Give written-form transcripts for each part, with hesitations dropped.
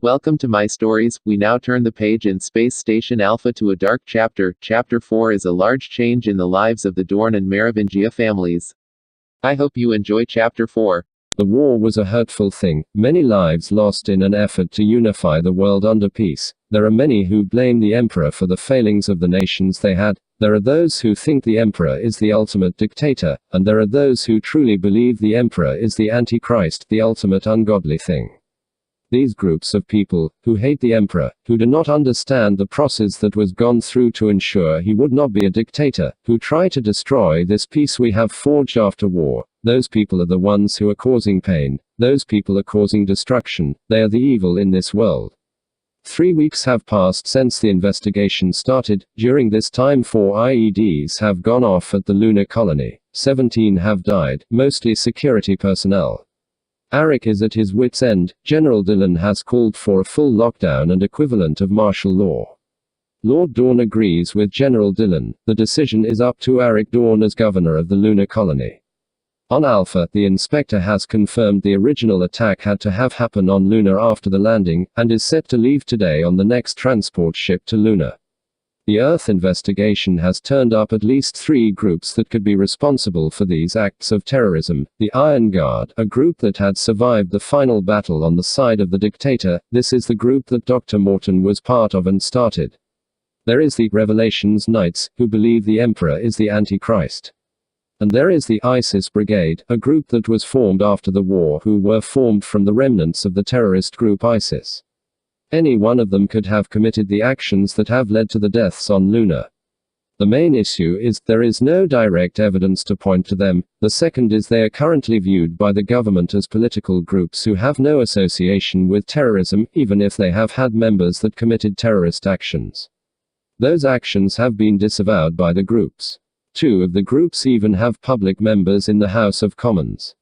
Welcome to my stories. We now turn the page in Space Station Alpha to a dark chapter. Chapter 4 is a large change in the lives of the Dorn and Merovingia families. I hope you enjoy Chapter 4. The war was a hurtful thing, many lives lost in an effort to unify the world under peace. There are many who blame the emperor for the failings of the nations they had. There are those who think the emperor is the ultimate dictator, and there are those who truly believe the emperor is the Antichrist, the ultimate ungodly thing. These groups of people, who hate the emperor, who do not understand the process that was gone through to ensure he would not be a dictator, who try to destroy this peace we have forged after war, those people are the ones who are causing pain, those people are causing destruction, they are the evil in this world. 3 weeks have passed since the investigation started. During this time 4 IEDs have gone off at the lunar colony, 17 have died, mostly security personnel. Arik is at his wit's end. General Dillon has called for a full lockdown and equivalent of martial law. Lord Dorn agrees with General Dillon. The decision is up to Arik Dorn as governor of the lunar colony. On Alpha, the inspector has confirmed the original attack had to have happened on Luna after the landing, and is set to leave today on the next transport ship to Luna. The Earth investigation has turned up at least 3 groups that could be responsible for these acts of terrorism. The Iron Guard, a group that had survived the final battle on the side of the dictator. This is the group that Dr. Morton was part of and started. There is the Revelations Knights, who believe the Emperor is the Antichrist. And there is the ISIS Brigade, a group that was formed after the war who were formed from the remnants of the terrorist group ISIS. Any one of them could have committed the actions that have led to the deaths on Luna. The main issue is, there is no direct evidence to point to them. The second is they are currently viewed by the government as political groups who have no association with terrorism, even if they have had members that committed terrorist actions. Those actions have been disavowed by the groups. 2 of the groups even have public members in the House of Commons.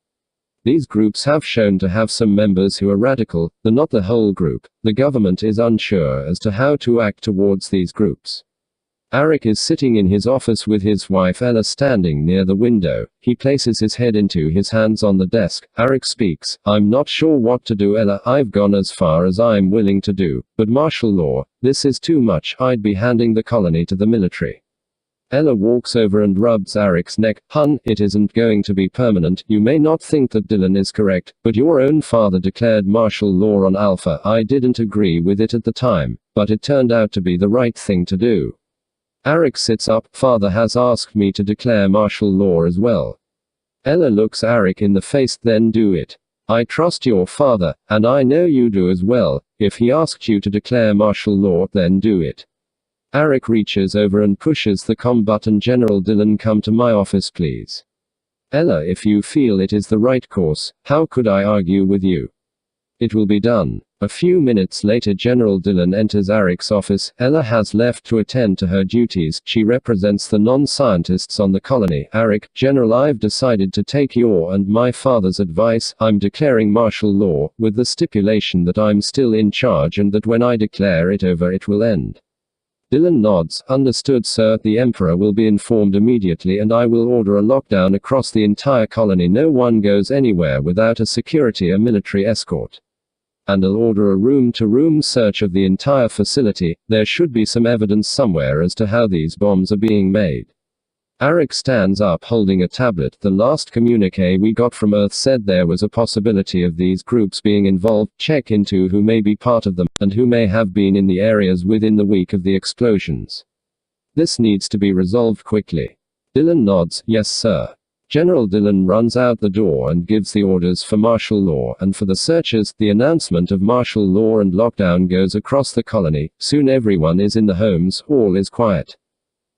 These groups have shown to have some members who are radical, but not the whole group. The government is unsure as to how to act towards these groups. Arik is sitting in his office with his wife Ella standing near the window. He places his head into his hands on the desk. Arik speaks. I'm not sure what to do, Ella. I've gone as far as I'm willing to do, but martial law, this is too much. I'd be handing the colony to the military. Ella walks over and rubs Arik's neck. Hun, it isn't going to be permanent. You may not think that Dillon is correct, but your own father declared martial law on Alpha. I didn't agree with it at the time, but it turned out to be the right thing to do. Arik sits up. Father has asked me to declare martial law as well. Ella looks Arik in the face. Then do it. I trust your father, and I know you do as well. If he asked you to declare martial law, then do it. Arik reaches over and pushes the com button. General Dillon, come to my office please. Ella, if you feel it is the right course, how could I argue with you? It will be done. A few minutes later General Dillon enters Arik's office. Ella has left to attend to her duties. She represents the non-scientists on the colony. Arik, General, I've decided to take your and my father's advice. I'm declaring martial law, with the stipulation that I'm still in charge and that when I declare it over it will end. Dillon nods. Understood, sir. The Emperor will be informed immediately and I will order a lockdown across the entire colony. No one goes anywhere without a security or military escort. And I'll order a room-to-room search of the entire facility. There should be some evidence somewhere as to how these bombs are being made. Arik stands up holding a tablet. The last communique we got from Earth said there was a possibility of these groups being involved. Check into who may be part of them, and who may have been in the areas within the week of the explosions. This needs to be resolved quickly. Dillon nods. Yes, sir. General Dillon runs out the door and gives the orders for martial law and for the searches. The announcement of martial law and lockdown goes across the colony. Soon everyone is in the homes. All is quiet.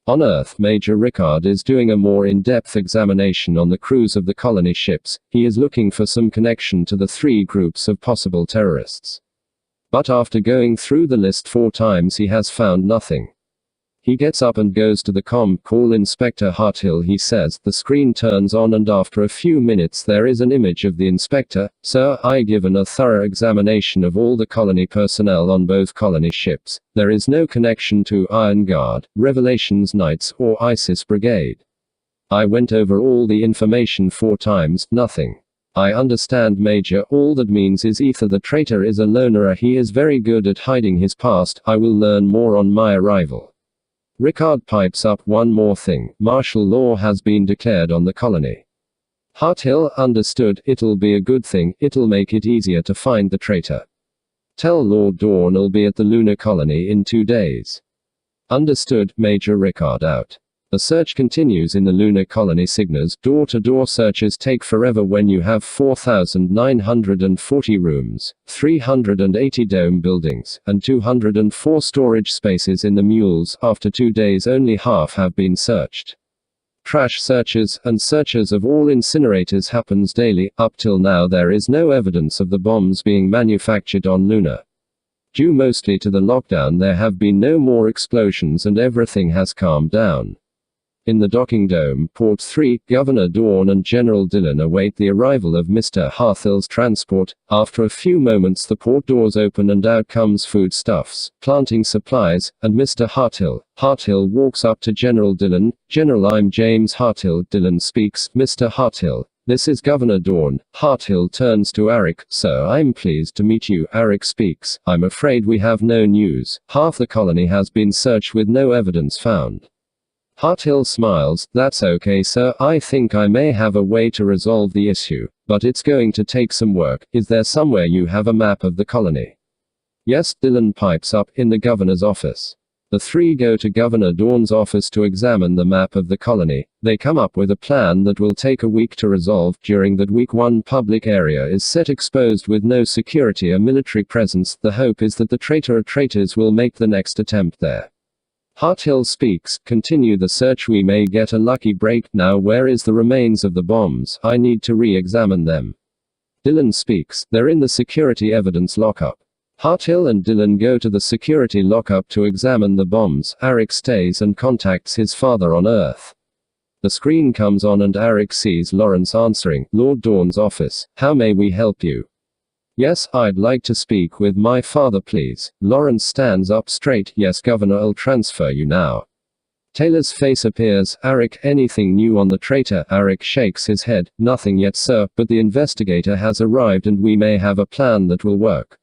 On Earth, Major Rickard is doing a more in-depth examination on the crews of the colony ships. He is looking for some connection to the 3 groups of possible terrorists. But after going through the list 4 times he has found nothing. He gets up and goes to the com. Call Inspector Harthill, he says. The screen turns on and after a few minutes there is an image of the inspector. Sir, I've given a thorough examination of all the colony personnel on both colony ships. There is no connection to Iron Guard, Revelations Knights, or ISIS Brigade. I went over all the information 4 times, nothing. I understand, Major. All that means is either the traitor is a loner or he is very good at hiding his past. I will learn more on my arrival. Rickard pipes up. One more thing. Martial law has been declared on the colony. Harthill, understood. It'll be a good thing. It'll make it easier to find the traitor. Tell Lord Dawn I'll be at the lunar colony in 2 days. Understood, Major. Rickard out. The search continues in the lunar colony. Cygnus. Door-to-door searches take forever when you have 4,940 rooms, 380 dome buildings, and 204 storage spaces in the mules. After 2 days only half have been searched. Trash searches and searches of all incinerators happens daily. Up till now there is no evidence of the bombs being manufactured on Luna. Due mostly to the lockdown, there have been no more explosions and everything has calmed down. In the docking dome, Port 3, Governor Dawn and General Dillon await the arrival of Mr. Harthill's transport. After a few moments the port doors open and out comes foodstuffs, planting supplies, and Mr. Harthill. Harthill walks up to General Dillon. General, I'm James Harthill. Dillon speaks. Mr. Harthill, this is Governor Dawn. Harthill turns to Arik. Sir, I'm pleased to meet you. Arik speaks. I'm afraid we have no news. Half the colony has been searched with no evidence found. Harthill smiles. That's okay, sir. I think I may have a way to resolve the issue, but it's going to take some work. Is there somewhere you have a map of the colony? Yes, Dillon pipes up. In the governor's office. The three go to Governor Dawn's office to examine the map of the colony. They come up with a plan that will take a week to resolve. During that week, one public area is set exposed with no security or military presence. The hope is that the traitor or traitors will make the next attempt there. Harthill speaks. Continue the search. We may get a lucky break. Now where is the remains of the bombs? I need to re-examine them. Dillon speaks. They're in the security evidence lockup. Harthill and Dillon go to the security lockup to examine the bombs. Arik stays and contacts his father on Earth. The screen comes on and Arik sees Lawrence answering. Lord Dawn's office. How may we help you? Yes, I'd like to speak with my father, please. Lawrence stands up straight. Yes, Governor, I'll transfer you now. Taylor's face appears. Arik, anything new on the traitor? Arik shakes his head. Nothing yet, sir, but the investigator has arrived and we may have a plan that will work.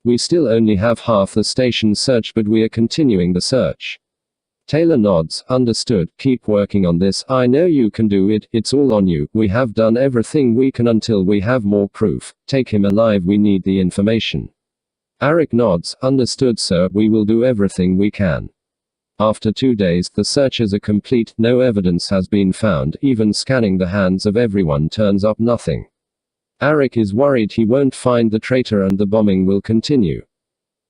We still only have half the station searched, but we are continuing the search. Taylor nods. Understood. Keep working on this. I know you can do it. It's all on you. We have done everything we can until we have more proof. Take him alive. We need the information. Arik nods. Understood, sir. We will do everything we can. After 2 days, the searches are complete. No evidence has been found. Even scanning the hands of everyone turns up nothing. Arik is worried he won't find the traitor and the bombing will continue.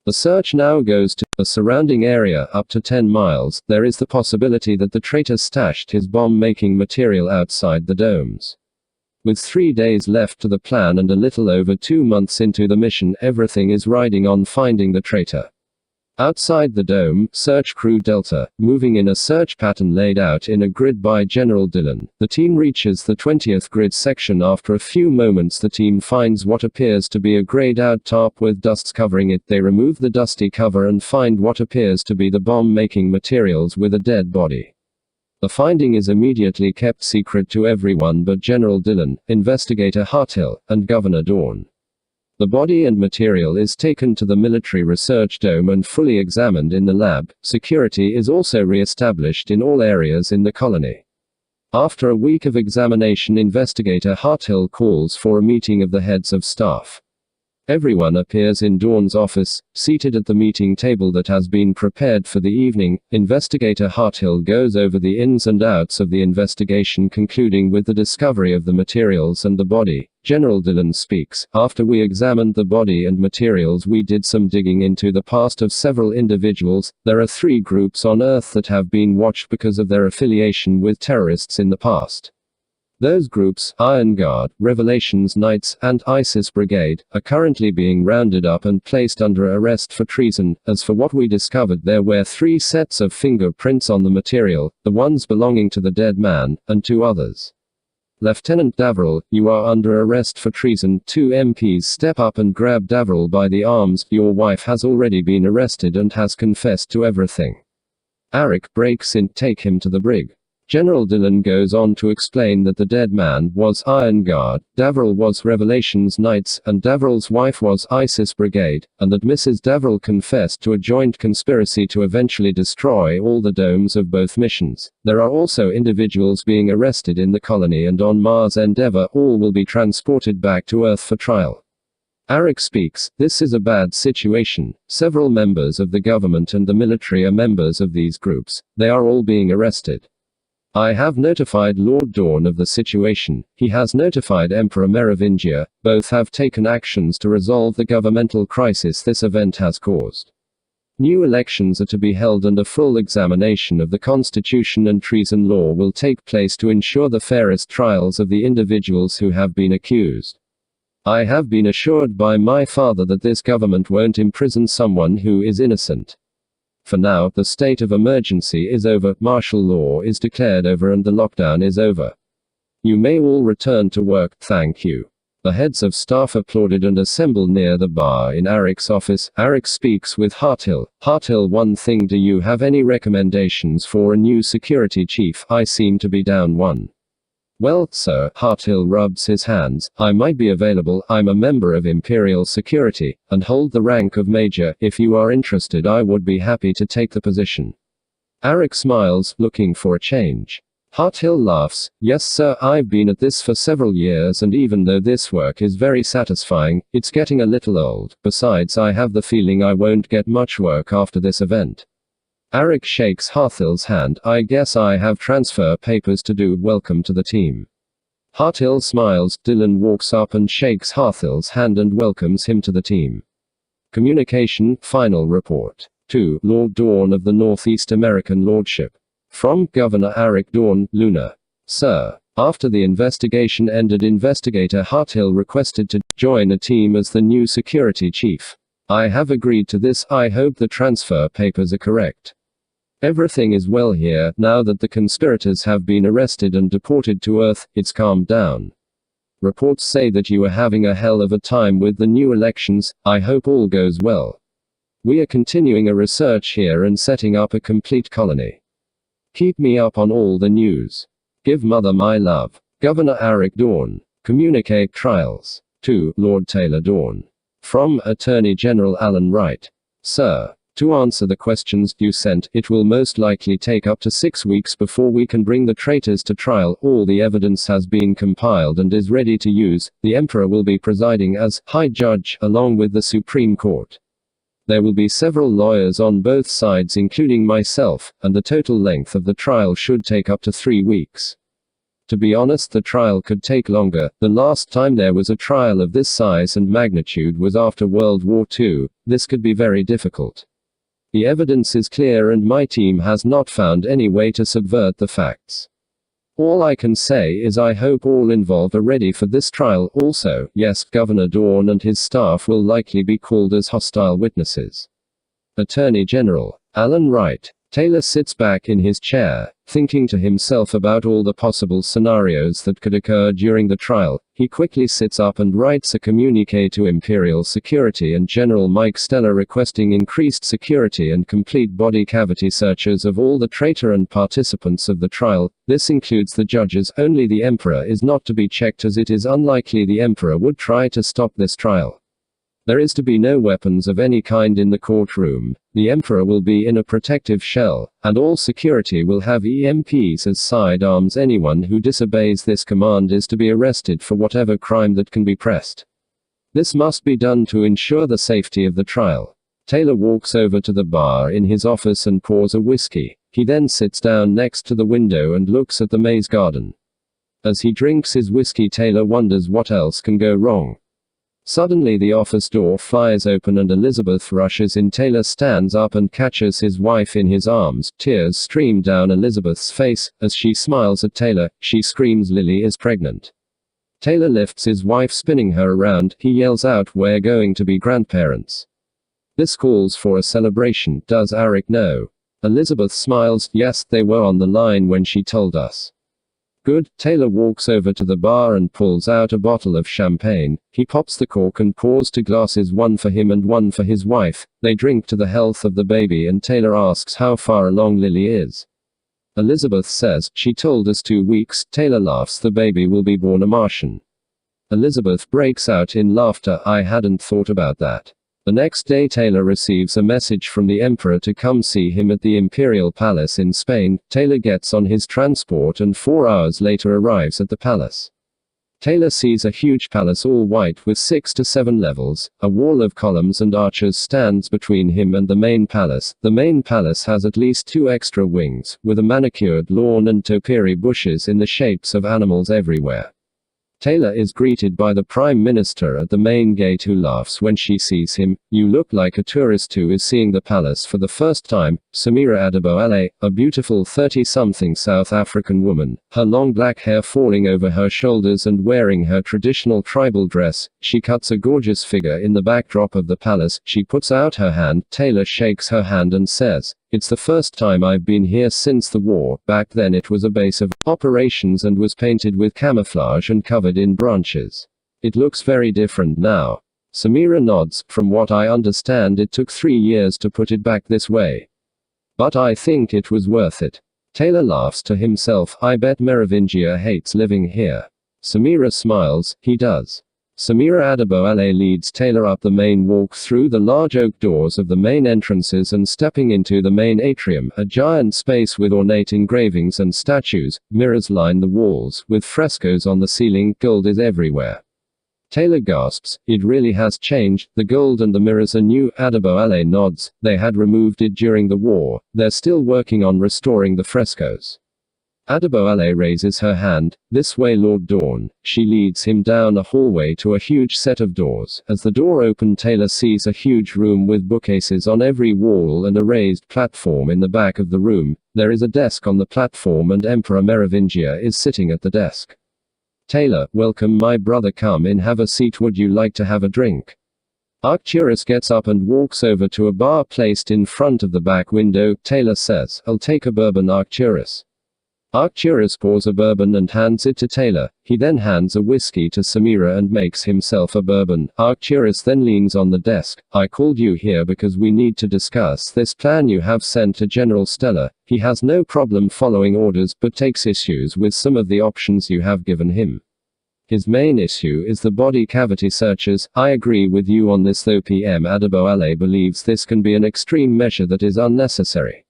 The search now goes to the surrounding area up to 10 miles. There is the possibility that the traitor stashed his bomb-making material outside the domes. With 3 days left to the plan and a little over 2 months into the mission, everything is riding on finding the traitor. Outside the dome, Search Crew Delta, moving in a search pattern laid out in a grid by General Dillon. The team reaches the 20th grid section. After a few moments the team finds what appears to be a grayed-out tarp with dust covering it. They remove the dusty cover and find what appears to be the bomb-making materials with a dead body. The finding is immediately kept secret to everyone but General Dillon, Investigator Harthill, and Governor Dawn. The body and material is taken to the military research dome and fully examined in the lab. Security is also re-established in all areas in the colony. After a week of examination, Investigator Harthill calls for a meeting of the heads of staff. Everyone appears in Dawn's office, seated at the meeting table that has been prepared for the evening. Investigator Harthill goes over the ins and outs of the investigation, concluding with the discovery of the materials and the body. General Dillon speaks. After we examined the body and materials, we did some digging into the past of several individuals. There are 3 groups on Earth that have been watched because of their affiliation with terrorists in the past. Those groups, Iron Guard, Revelations Knights, and ISIS Brigade, are currently being rounded up and placed under arrest for treason. As for what we discovered, there were 3 sets of fingerprints on the material, the ones belonging to the dead man, and 2 others. Lieutenant Daverill, you are under arrest for treason. 2 MPs step up and grab Daverill by the arms. Your wife has already been arrested and has confessed to everything. Arik breaks in. Take him to the brig. General Dillon goes on to explain that the dead man was Iron Guard, Davriel was Revelations Knights, and Davriel's wife was ISIS Brigade, and that Mrs. Davriel confessed to a joint conspiracy to eventually destroy all the domes of both missions. There are also individuals being arrested in the colony and on Mars Endeavour. All will be transported back to Earth for trial. Arik speaks, this is a bad situation. Several members of the government and the military are members of these groups. They are all being arrested. I have notified Lord Dawn of the situation. He has notified Emperor Merovingia. Both have taken actions to resolve the governmental crisis this event has caused. New elections are to be held and a full examination of the constitution and treason law will take place to ensure the fairest trials of the individuals who have been accused. I have been assured by my father that this government won't imprison someone who is innocent. For now, the state of emergency is over, martial law is declared over and the lockdown is over. You may all return to work, thank you. The heads of staff applauded and assemble near the bar in Arik's office. Arik speaks with Harthill. Harthill, one thing, do you have any recommendations for a new security chief? I seem to be down one. Well, sir, Harthill rubs his hands, I might be available. I'm a member of Imperial Security, and hold the rank of Major. If you are interested, I would be happy to take the position. Arik smiles, looking for a change. Harthill laughs, yes sir, I've been at this for several years and even though this work is very satisfying, it's getting a little old. Besides, I have the feeling I won't get much work after this event. Arik shakes Harthill's hand. I guess I have transfer papers to do. Welcome to the team. Harthill smiles. Dillon walks up and shakes Harthill's hand and welcomes him to the team. Communication, final report. To Lord Dawn of the Northeast American Lordship. From Governor Arik Dawn, Luna. Sir, after the investigation ended, Investigator Harthill requested to join a team as the new security chief. I have agreed to this. I hope the transfer papers are correct. Everything is well here. Now that the conspirators have been arrested and deported to Earth, it's calmed down. Reports say that you are having a hell of a time with the new elections. I hope all goes well. We are continuing a research here and setting up a complete colony. Keep me up on all the news. Give Mother my love. Governor Arik Dawn. Communicate trials. To Lord Taylor Dawn. From Attorney General Alan Wright. Sir, to answer the questions you sent, it will most likely take up to 6 weeks before we can bring the traitors to trial. All the evidence has been compiled and is ready to use. The Emperor will be presiding as High Judge, along with the Supreme Court. There will be several lawyers on both sides including myself, and the total length of the trial should take up to 3 weeks. To be honest, the trial could take longer. The last time there was a trial of this size and magnitude was after World War II. This could be very difficult. The evidence is clear and my team has not found any way to subvert the facts. All I can say is I hope all involved are ready for this trial. Also, yes, Governor Dawn and his staff will likely be called as hostile witnesses. Attorney General Alan Wright. Taylor sits back in his chair, thinking to himself about all the possible scenarios that could occur during the trial. He quickly sits up and writes a communique to Imperial Security and General Mike Stella requesting increased security and complete body cavity searches of all the traitor and participants of the trial. This includes the judges. Only the Emperor is not to be checked, as it is unlikely the Emperor would try to stop this trial. There is to be no weapons of any kind in the courtroom. The Emperor will be in a protective shell, and all security will have EMPs as sidearms. Anyone who disobeys this command is to be arrested for whatever crime that can be pressed. This must be done to ensure the safety of the trial. Taylor walks over to the bar in his office and pours a whiskey. He then sits down next to the window and looks at the maze garden. As he drinks his whiskey, Taylor wonders what else can go wrong. Suddenly the office door flies open and Elizabeth rushes in. Taylor stands up and catches his wife in his arms. Tears stream down Elizabeth's face. As she smiles at Taylor, she screams Lily is pregnant. Taylor lifts his wife, spinning her around. He yells out, "We're going to be grandparents." This calls for a celebration. Does Arik know? Elizabeth smiles. Yes, they were on the line when she told us. Good. Taylor walks over to the bar and pulls out a bottle of champagne. He pops the cork and pours 2 glasses, one for him and one for his wife. They drink to the health of the baby and Taylor asks how far along Lily is. Elizabeth says, she told us 2 weeks. Taylor laughs, the baby will be born a Martian. Elizabeth breaks out in laughter, I hadn't thought about that. The next day Taylor receives a message from the Emperor to come see him at the Imperial Palace in Spain. Taylor gets on his transport and 4 hours later arrives at the palace. Taylor sees a huge palace all white with 6 to 7 levels. A wall of columns and arches stands between him and the main palace. The main palace has at least 2 extra wings, with a manicured lawn and topiary bushes in the shapes of animals everywhere. Taylor is greeted by the Prime Minister at the main gate, who laughs when she sees him. You look like a tourist who is seeing the palace for the first time. Samira Adeboale, a beautiful 30-something South African woman, her long black hair falling over her shoulders and wearing her traditional tribal dress, she cuts a gorgeous figure in the backdrop of the palace. She puts out her hand. Taylor shakes her hand and says, "It's the first time I've been here since the war. Back then it was a base of operations and was painted with camouflage and covered in branches. It looks very different now." Samira nods. From what I understand, it took 3 years to put it back this way. But I think it was worth it. Taylor laughs to himself. I bet Merovingia hates living here. Samira smiles. He does. Samira Adeboale leads Taylor up the main walk through the large oak doors of the main entrances and stepping into the main atrium, a giant space with ornate engravings and statues. Mirrors line the walls, with frescoes on the ceiling. Gold is everywhere. Taylor gasps, it really has changed. The gold and the mirrors are new. Adeboale nods. They had removed it during the war. They're still working on restoring the frescoes. Adeboale raises her hand. This way, Lord Dawn. She leads him down a hallway to a huge set of doors. As the door opens, Taylor sees a huge room with bookcases on every wall and a raised platform in the back of the room. There is a desk on the platform and Emperor Merovingia is sitting at the desk. Taylor, welcome my brother, come in, have a seat, would you like to have a drink? Arcturus gets up and walks over to a bar placed in front of the back window. Taylor says, I'll take a bourbon. Arcturus pours a bourbon and hands it to Taylor. He then hands a whiskey to Samira and makes himself a bourbon. Arcturus then leans on the desk. I called you here because we need to discuss this plan you have sent to General Stella. He has no problem following orders but takes issues with some of the options you have given him. His main issue is the body cavity searches. I agree with you on this, though PM Adeboale believes this can be an extreme measure that is unnecessary.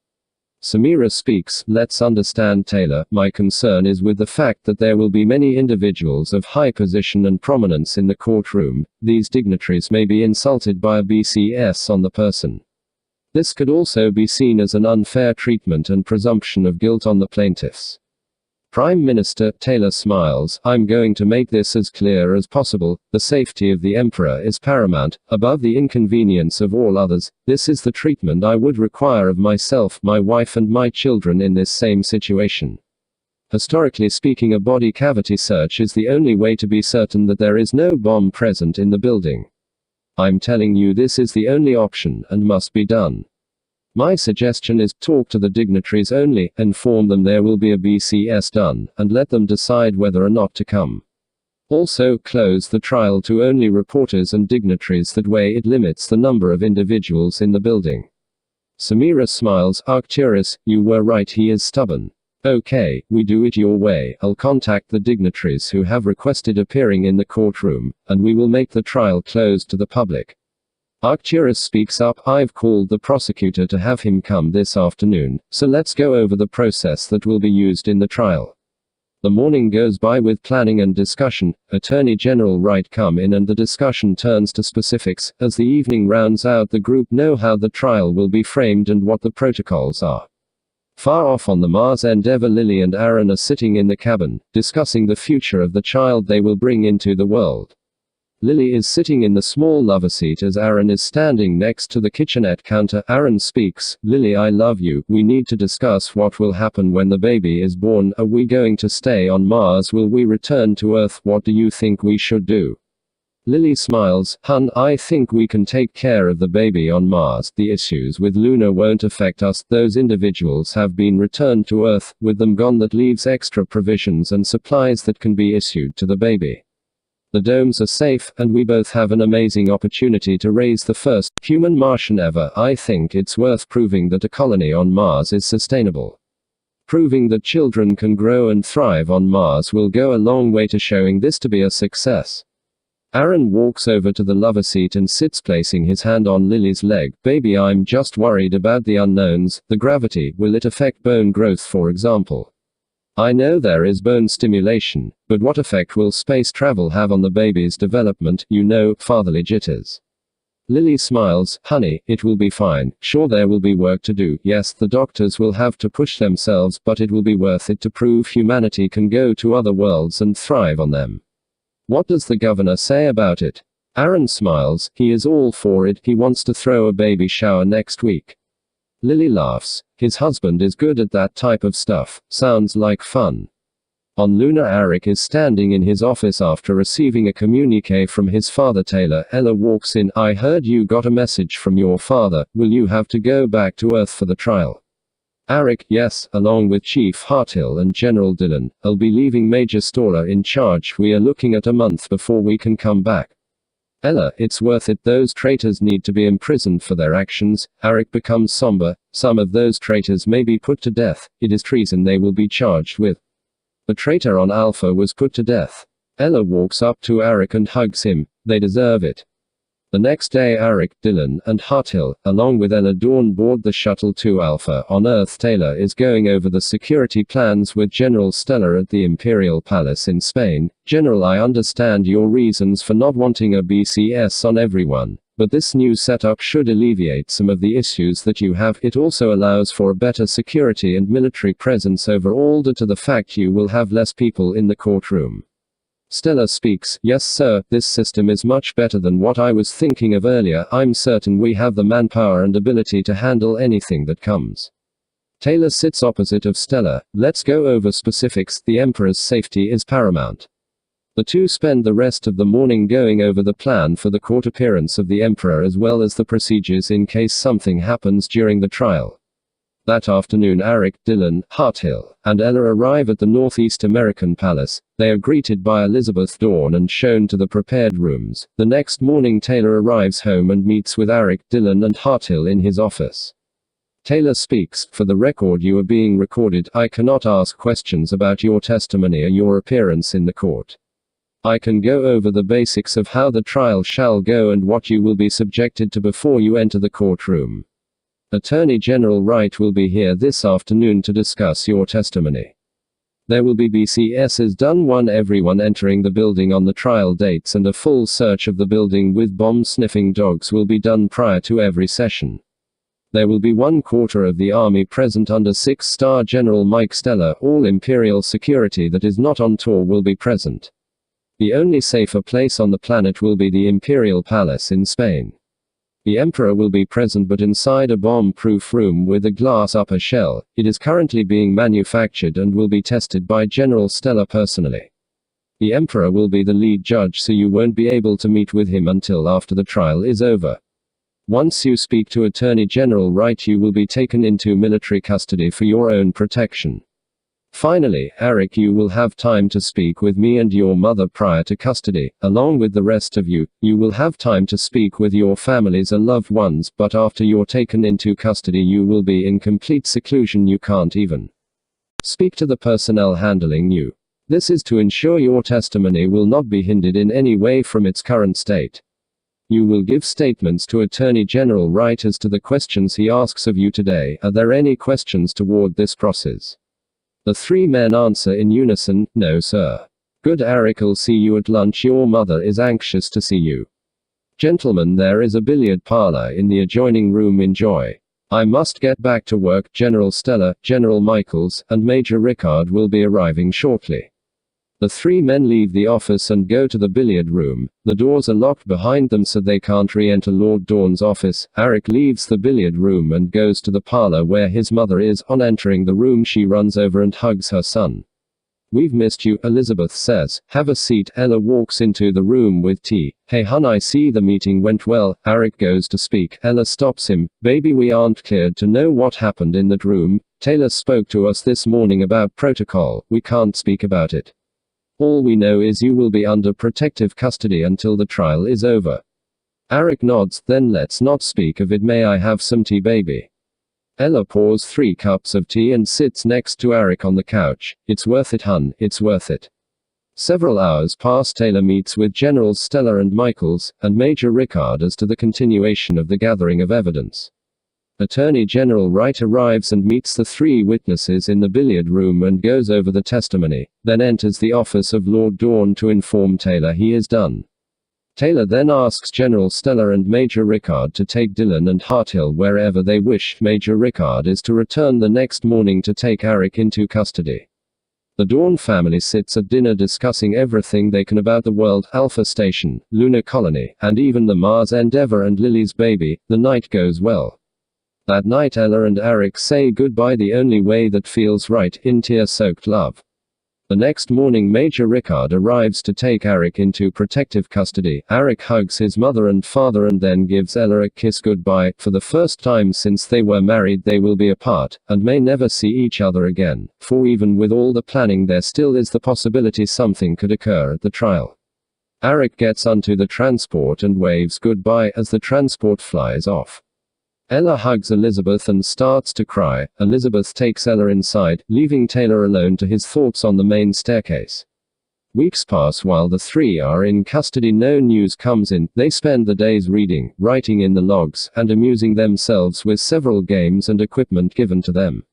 Samira speaks. Let's understand, Taylor. My concern is with the fact that there will be many individuals of high position and prominence in the courtroom. These dignitaries may be insulted by a BCS on the person. This could also be seen as an unfair treatment and presumption of guilt on the plaintiffs. Prime Minister Taylor smiles. I'm going to make this as clear as possible. The safety of the Emperor is paramount, above the inconvenience of all others. This is the treatment I would require of myself, my wife and my children in this same situation. Historically speaking, a body cavity search is the only way to be certain that there is no bomb present in the building. I'm telling you, this is the only option, and must be done. My suggestion is, talk to the dignitaries only, inform them there will be a BCS done, and let them decide whether or not to come. Also, close the trial to only reporters and dignitaries, that way it limits the number of individuals in the building. Samira smiles. Arcturus, you were right, he is stubborn. Okay, we do it your way. I'll contact the dignitaries who have requested appearing in the courtroom, and we will make the trial closed to the public. Arcturus speaks up. I've called the prosecutor to have him come this afternoon, so let's go over the process that will be used in the trial. The morning goes by with planning and discussion. Attorney General Wright come in and the discussion turns to specifics. As the evening rounds out, the group know how the trial will be framed and what the protocols are. Far off on the Mars Endeavour, Lily and Aaron are sitting in the cabin, discussing the future of the child they will bring into the world. Lily is sitting in the small lover seat as Aaron is standing next to the kitchenette counter. Aaron speaks. Lily, I love you. We need to discuss what will happen when the baby is born. Are we going to stay on Mars? Will we return to Earth? What do you think we should do? Lily smiles. Hun, I think we can take care of the baby on Mars. The issues with Luna won't affect us. Those individuals have been returned to Earth. With them gone, that leaves extra provisions and supplies that can be issued to the baby. The domes are safe, and we both have an amazing opportunity to raise the first human Martian ever. I think it's worth proving that a colony on Mars is sustainable. Proving that children can grow and thrive on Mars will go a long way to showing this to be a success. Aaron walks over to the lover seat and sits, placing his hand on Lily's leg. Baby, I'm just worried about the unknowns. The gravity, will it affect bone growth, for example? I know there is bone stimulation, but what effect will space travel have on the baby's development? You know, fatherly jitters. Lily smiles. Honey, it will be fine. Sure, there will be work to do. Yes, the doctors will have to push themselves, but it will be worth it to prove humanity can go to other worlds and thrive on them. What does the governor say about it? Aaron smiles. He is all for it. He wants to throw a baby shower next week. Lily laughs. His husband is good at that type of stuff. Sounds like fun. On Luna, Eric is standing in his office after receiving a communique from his father Taylor. Ella walks in. I heard you got a message from your father. Will you have to go back to Earth for the trial? Eric, yes, along with Chief Harthill and General Dillon. I'll be leaving Major Stoller in charge. We are looking at a month before we can come back. Ella, it's worth it. Those traitors need to be imprisoned for their actions. Eric becomes somber. Some of those traitors may be put to death. It is treason they will be charged with. The traitor on Alpha was put to death. Ella walks up to Eric and hugs him. They deserve it. The next day, Eric, Dillon, and Harthill, along with Ella Dawn, board the shuttle to Alpha. On Earth, Taylor is going over the security plans with General Stella at the Imperial Palace in Spain. General, I understand your reasons for not wanting a BCS on everyone, but this new setup should alleviate some of the issues that you have. It also allows for a better security and military presence overall due to the fact you will have less people in the courtroom. Stella speaks. Yes, sir, this system is much better than what I was thinking of earlier. I'm certain we have the manpower and ability to handle anything that comes. Taylor sits opposite of Stella. Let's go over specifics. The Emperor's safety is paramount. The two spend the rest of the morning going over the plan for the court appearance of the Emperor as well as the procedures in case something happens during the trial. That afternoon, Eric, Dillon, Harthill, and Ella arrive at the Northeast American Palace. They are greeted by Elizabeth Dawn and shown to the prepared rooms. The next morning, Taylor arrives home and meets with Eric, Dillon, and Harthill in his office. Taylor speaks. For the record, you are being recorded. I cannot ask questions about your testimony or your appearance in the court. I can go over the basics of how the trial shall go and what you will be subjected to before you enter the courtroom. Attorney General Wright will be here this afternoon to discuss your testimony. There will be BCSs done. 1. Everyone entering the building on the trial dates and a full search of the building with bomb-sniffing dogs will be done prior to every session. There will be 1/4 of the army present under 6-star General Mike Stella. All Imperial security that is not on tour will be present. The only safer place on the planet will be the Imperial Palace in Spain. The Emperor will be present but inside a bomb-proof room with a glass upper shell. It is currently being manufactured and will be tested by General Stella personally. The Emperor will be the lead judge, so you won't be able to meet with him until after the trial is over. Once you speak to Attorney General Wright, you will be taken into military custody for your own protection. Finally, Eric, you will have time to speak with me and your mother prior to custody. Along with the rest of you, you will have time to speak with your families or loved ones, but after you're taken into custody you will be in complete seclusion. You can't even speak to the personnel handling you. This is to ensure your testimony will not be hindered in any way from its current state. You will give statements to Attorney General Wright as to the questions he asks of you today. Are there any questions toward this process? The 3 men answer in unison, no sir. Good, Eric, I'll see you at lunch. Your mother is anxious to see you. Gentlemen, there is a billiard parlor in the adjoining room. Enjoy. I must get back to work. General Stella, General Michaels, and Major Rickard will be arriving shortly. The 3 men leave the office and go to the billiard room. The doors are locked behind them so they can't re-enter Lord Dawn's office. Eric leaves the billiard room and goes to the parlor where his mother is. On entering the room, she runs over and hugs her son. We've missed you, Elizabeth says. Have a seat. Ella walks into the room with tea. Hey hun, I see the meeting went well. Eric goes to speak. Ella stops him. Baby, we aren't cleared to know what happened in that room. Taylor spoke to us this morning about protocol. We can't speak about it. All we know is you will be under protective custody until the trial is over. Eric nods. Then let's not speak of it. May I have some tea, baby? Ella pours 3 cups of tea and sits next to Eric on the couch. It's worth it, hun, it's worth it. Several hours pass. Taylor meets with Generals Stella and Michaels, and Major Rickard as to the continuation of the gathering of evidence. Attorney General Wright arrives and meets the 3 witnesses in the billiard room and goes over the testimony, then enters the office of Lord Dawn to inform Taylor he is done. Taylor then asks General Stella and Major Rickard to take Dylan and Harthill wherever they wish. Major Rickard is to return the next morning to take Eric into custody. The Dawn family sits at dinner discussing everything they can about the world, Alpha Station, Lunar Colony, and even the Mars Endeavour and Lily's baby. The night goes well. That night Ella and Eric say goodbye the only way that feels right, in tear-soaked love. The next morning Major Rickard arrives to take Eric into protective custody. Eric hugs his mother and father and then gives Ella a kiss goodbye. For the first time since they were married they will be apart, and may never see each other again, for even with all the planning there still is the possibility something could occur at the trial. Eric gets onto the transport and waves goodbye as the transport flies off. Ella hugs Elizabeth and starts to cry. Elizabeth takes Ella inside, leaving Taylor alone to his thoughts on the main staircase. Weeks pass while the 3 are in custody. No news comes in. They spend the days reading, writing in the logs, and amusing themselves with several games and equipment given to them.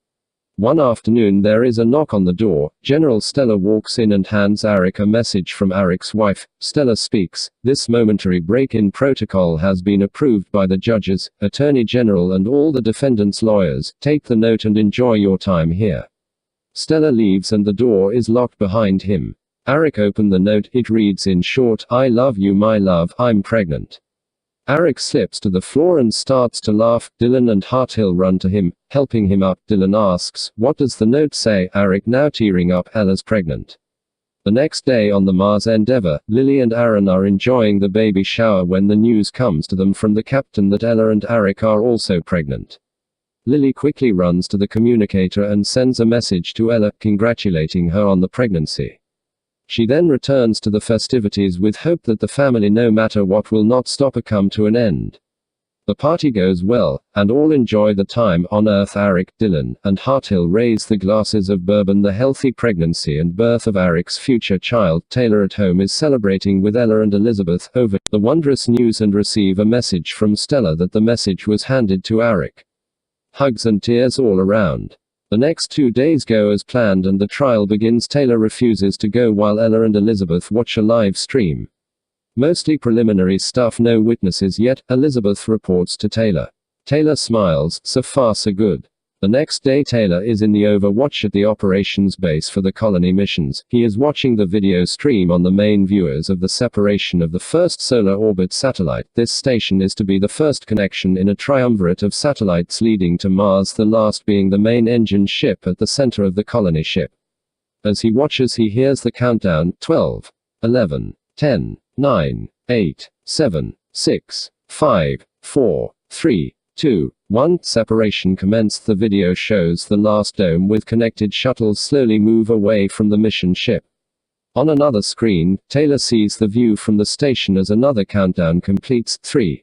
One afternoon there is a knock on the door. General Stella walks in and hands Eric a message from Eric's wife. Stella speaks. This momentary break in protocol has been approved by the judges, Attorney General and all the defendants' lawyers. Take the note and enjoy your time here. Stella leaves and the door is locked behind him. Eric opened the note. It reads in short, "I love you my love, I'm pregnant." Eric slips to the floor and starts to laugh. Dylan and Harthill run to him, helping him up. Dylan asks, "What does the note say?" Eric now tearing up, "Ella's pregnant." The next day on the Mars Endeavour, Lily and Aaron are enjoying the baby shower when the news comes to them from the captain that Ella and Eric are also pregnant. Lily quickly runs to the communicator and sends a message to Ella, congratulating her on the pregnancy. She then returns to the festivities with hope that the family no matter what will not stop or come to an end. The party goes well, and all enjoy the time on Earth. Eric, Dylan, and Harthill raise the glasses of bourbon. The healthy pregnancy and birth of Eric's future child. Taylor at home is celebrating with Ella and Elizabeth over the wondrous news and receive a message from Stella that the message was handed to Eric. Hugs and tears all around. The next 2 days go as planned and the trial begins. Taylor refuses to go while Ella and Elizabeth watch a live stream. Mostly preliminary stuff, no witnesses yet, Elizabeth reports to Taylor. Taylor smiles, so far so good. The next day Taylor is in the Overwatch at the operations base for the colony missions. He is watching the video stream on the main viewers of the separation of the first solar orbit satellite. This station is to be the first connection in a triumvirate of satellites leading to Mars, the last being the main engine ship at the center of the colony ship. As he watches he hears the countdown, 12, 11, 10, 9, 8, 7, 6, 5, 4, 3, 2, 1. Separation commenced. The video shows the last dome with connected shuttles slowly move away from the mission ship. On another screen, Taylor sees the view from the station as another countdown completes. 3,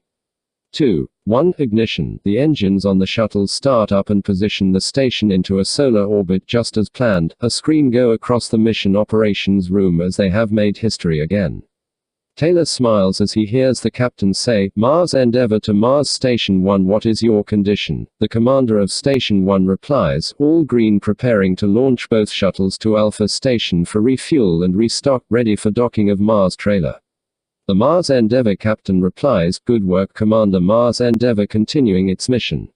2, 1. Ignition. The engines on the shuttles start up and position the station into a solar orbit just as planned. A screen go across the mission operations room as they have made history again. Taylor smiles as he hears the captain say, "Mars Endeavour to Mars Station 1, what is your condition?" The commander of Station 1 replies, "All green, preparing to launch both shuttles to Alpha Station for refuel and restock, ready for docking of Mars trailer." The Mars Endeavour captain replies, "Good work Commander." Mars Endeavour continuing its mission.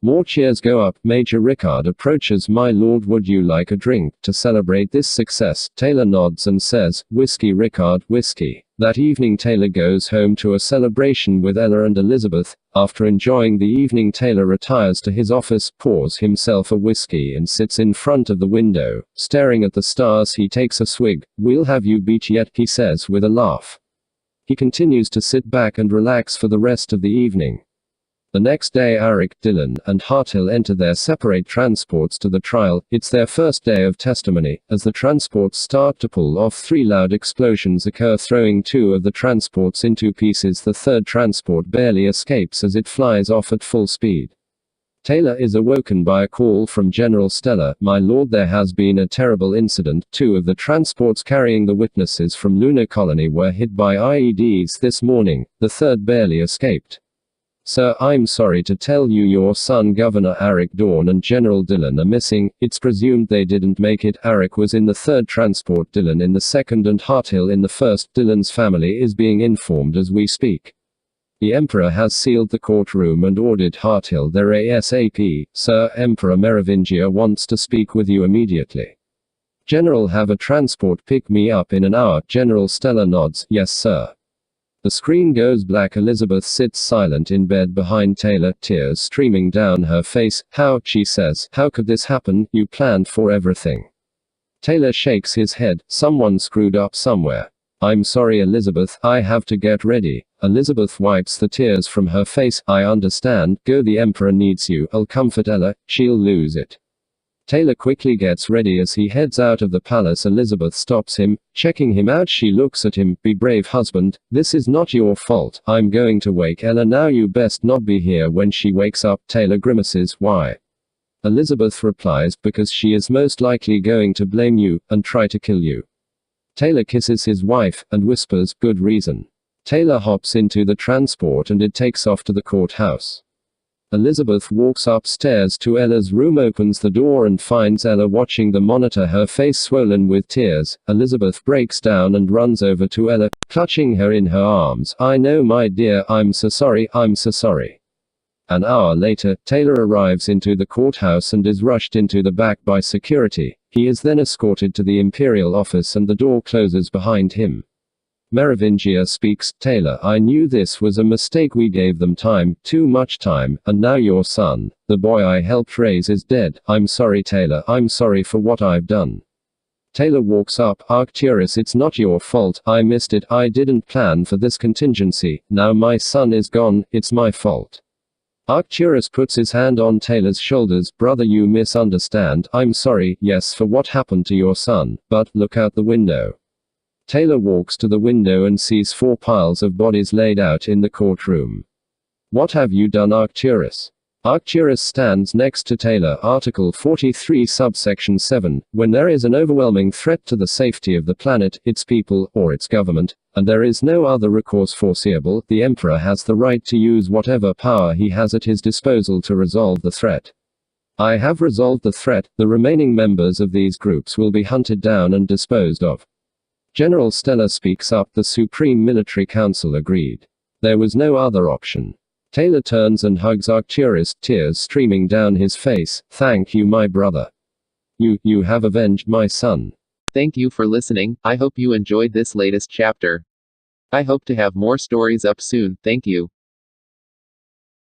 More cheers go up. Major Rickard approaches. "My lord, would you like a drink to celebrate this success?" Taylor nods and says, "Whiskey Rickard, whiskey." That evening Taylor goes home to a celebration with Ella and Elizabeth. After enjoying the evening Taylor retires to his office, pours himself a whiskey and sits in front of the window, staring at the stars. He takes a swig. "We'll have you beat yet," he says with a laugh. He continues to sit back and relax for the rest of the evening. The next day Eric, Dylan, and Harthill enter their separate transports to the trial. It's their first day of testimony. As the transports start to pull off, 3 loud explosions occur, throwing 2 of the transports into pieces. The third transport barely escapes as it flies off at full speed. Taylor is awoken by a call from General Stella. My lord, there has been a terrible incident. 2 of the transports carrying the witnesses from Lunar Colony were hit by IEDs this morning. The 3rd barely escaped. Sir, I'm sorry to tell you your son Governor Arik Dawn and General Dillon are missing. It's presumed they didn't make it. Arik was in the 3rd transport, Dillon in the 2nd and Harthill in the 1st. Dillon's family is being informed as we speak. The Emperor has sealed the courtroom and ordered Harthill there ASAP. Sir, Emperor Merovingia wants to speak with you immediately. General, have a transport pick me up in an hour. General Stella nods. Yes, sir. The screen goes black. Elizabeth sits silent in bed behind Taylor, tears streaming down her face. How, she says, how could this happen? You planned for everything. Taylor shakes his head. Someone screwed up somewhere. I'm sorry, Elizabeth, I have to get ready. Elizabeth wipes the tears from her face. I understand. Go, the Emperor needs you. I'll comfort Ella, she'll lose it. Taylor quickly gets ready as he heads out of the palace. Elizabeth stops him, checking him out. She looks at him. Be brave, husband. This is not your fault. I'm going to wake Ella now. You best not be here when she wakes up. Taylor grimaces. Why? Elizabeth replies, because she is most likely going to blame you, and try to kill you. Taylor kisses his wife, and whispers, good reason. Taylor hops into the transport and it takes off to the courthouse. Elizabeth walks upstairs to Ella's room, opens the door and finds Ella watching the monitor, her face swollen with tears. Elizabeth breaks down and runs over to Ella, clutching her in her arms. I know, my dear, I'm so sorry, I'm so sorry. An hour later, Taylor arrives into the courthouse and is rushed into the back by security. He is then escorted to the Imperial office and the door closes behind him. Merovingia speaks. Taylor, I knew this was a mistake. We gave them time, too much time, and now your son, the boy I helped raise, is dead. I'm sorry, Taylor, I'm sorry for what I've done. Taylor walks up. Arcturus, it's not your fault. I missed it. I didn't plan for this contingency. Now my son is gone. It's my fault. Arcturus puts his hand on Taylor's shoulders. Brother, you misunderstand. I'm sorry, yes, for what happened to your son, but look out the window. Taylor walks to the window and sees 4 piles of bodies laid out in the courtroom. What have you done, Arcturus? Arcturus stands next to Taylor. Article 43 subsection 7. When there is an overwhelming threat to the safety of the planet, its people, or its government, and there is no other recourse foreseeable, the Emperor has the right to use whatever power he has at his disposal to resolve the threat. I have resolved the threat. The remaining members of these groups will be hunted down and disposed of. General Stella speaks up. The Supreme Military Council agreed. There was no other option. Taylor turns and hugs Arcturus, tears streaming down his face. Thank you, my brother. You have avenged my son. Thank you for listening. I hope you enjoyed this latest chapter. I hope to have more stories up soon. Thank you.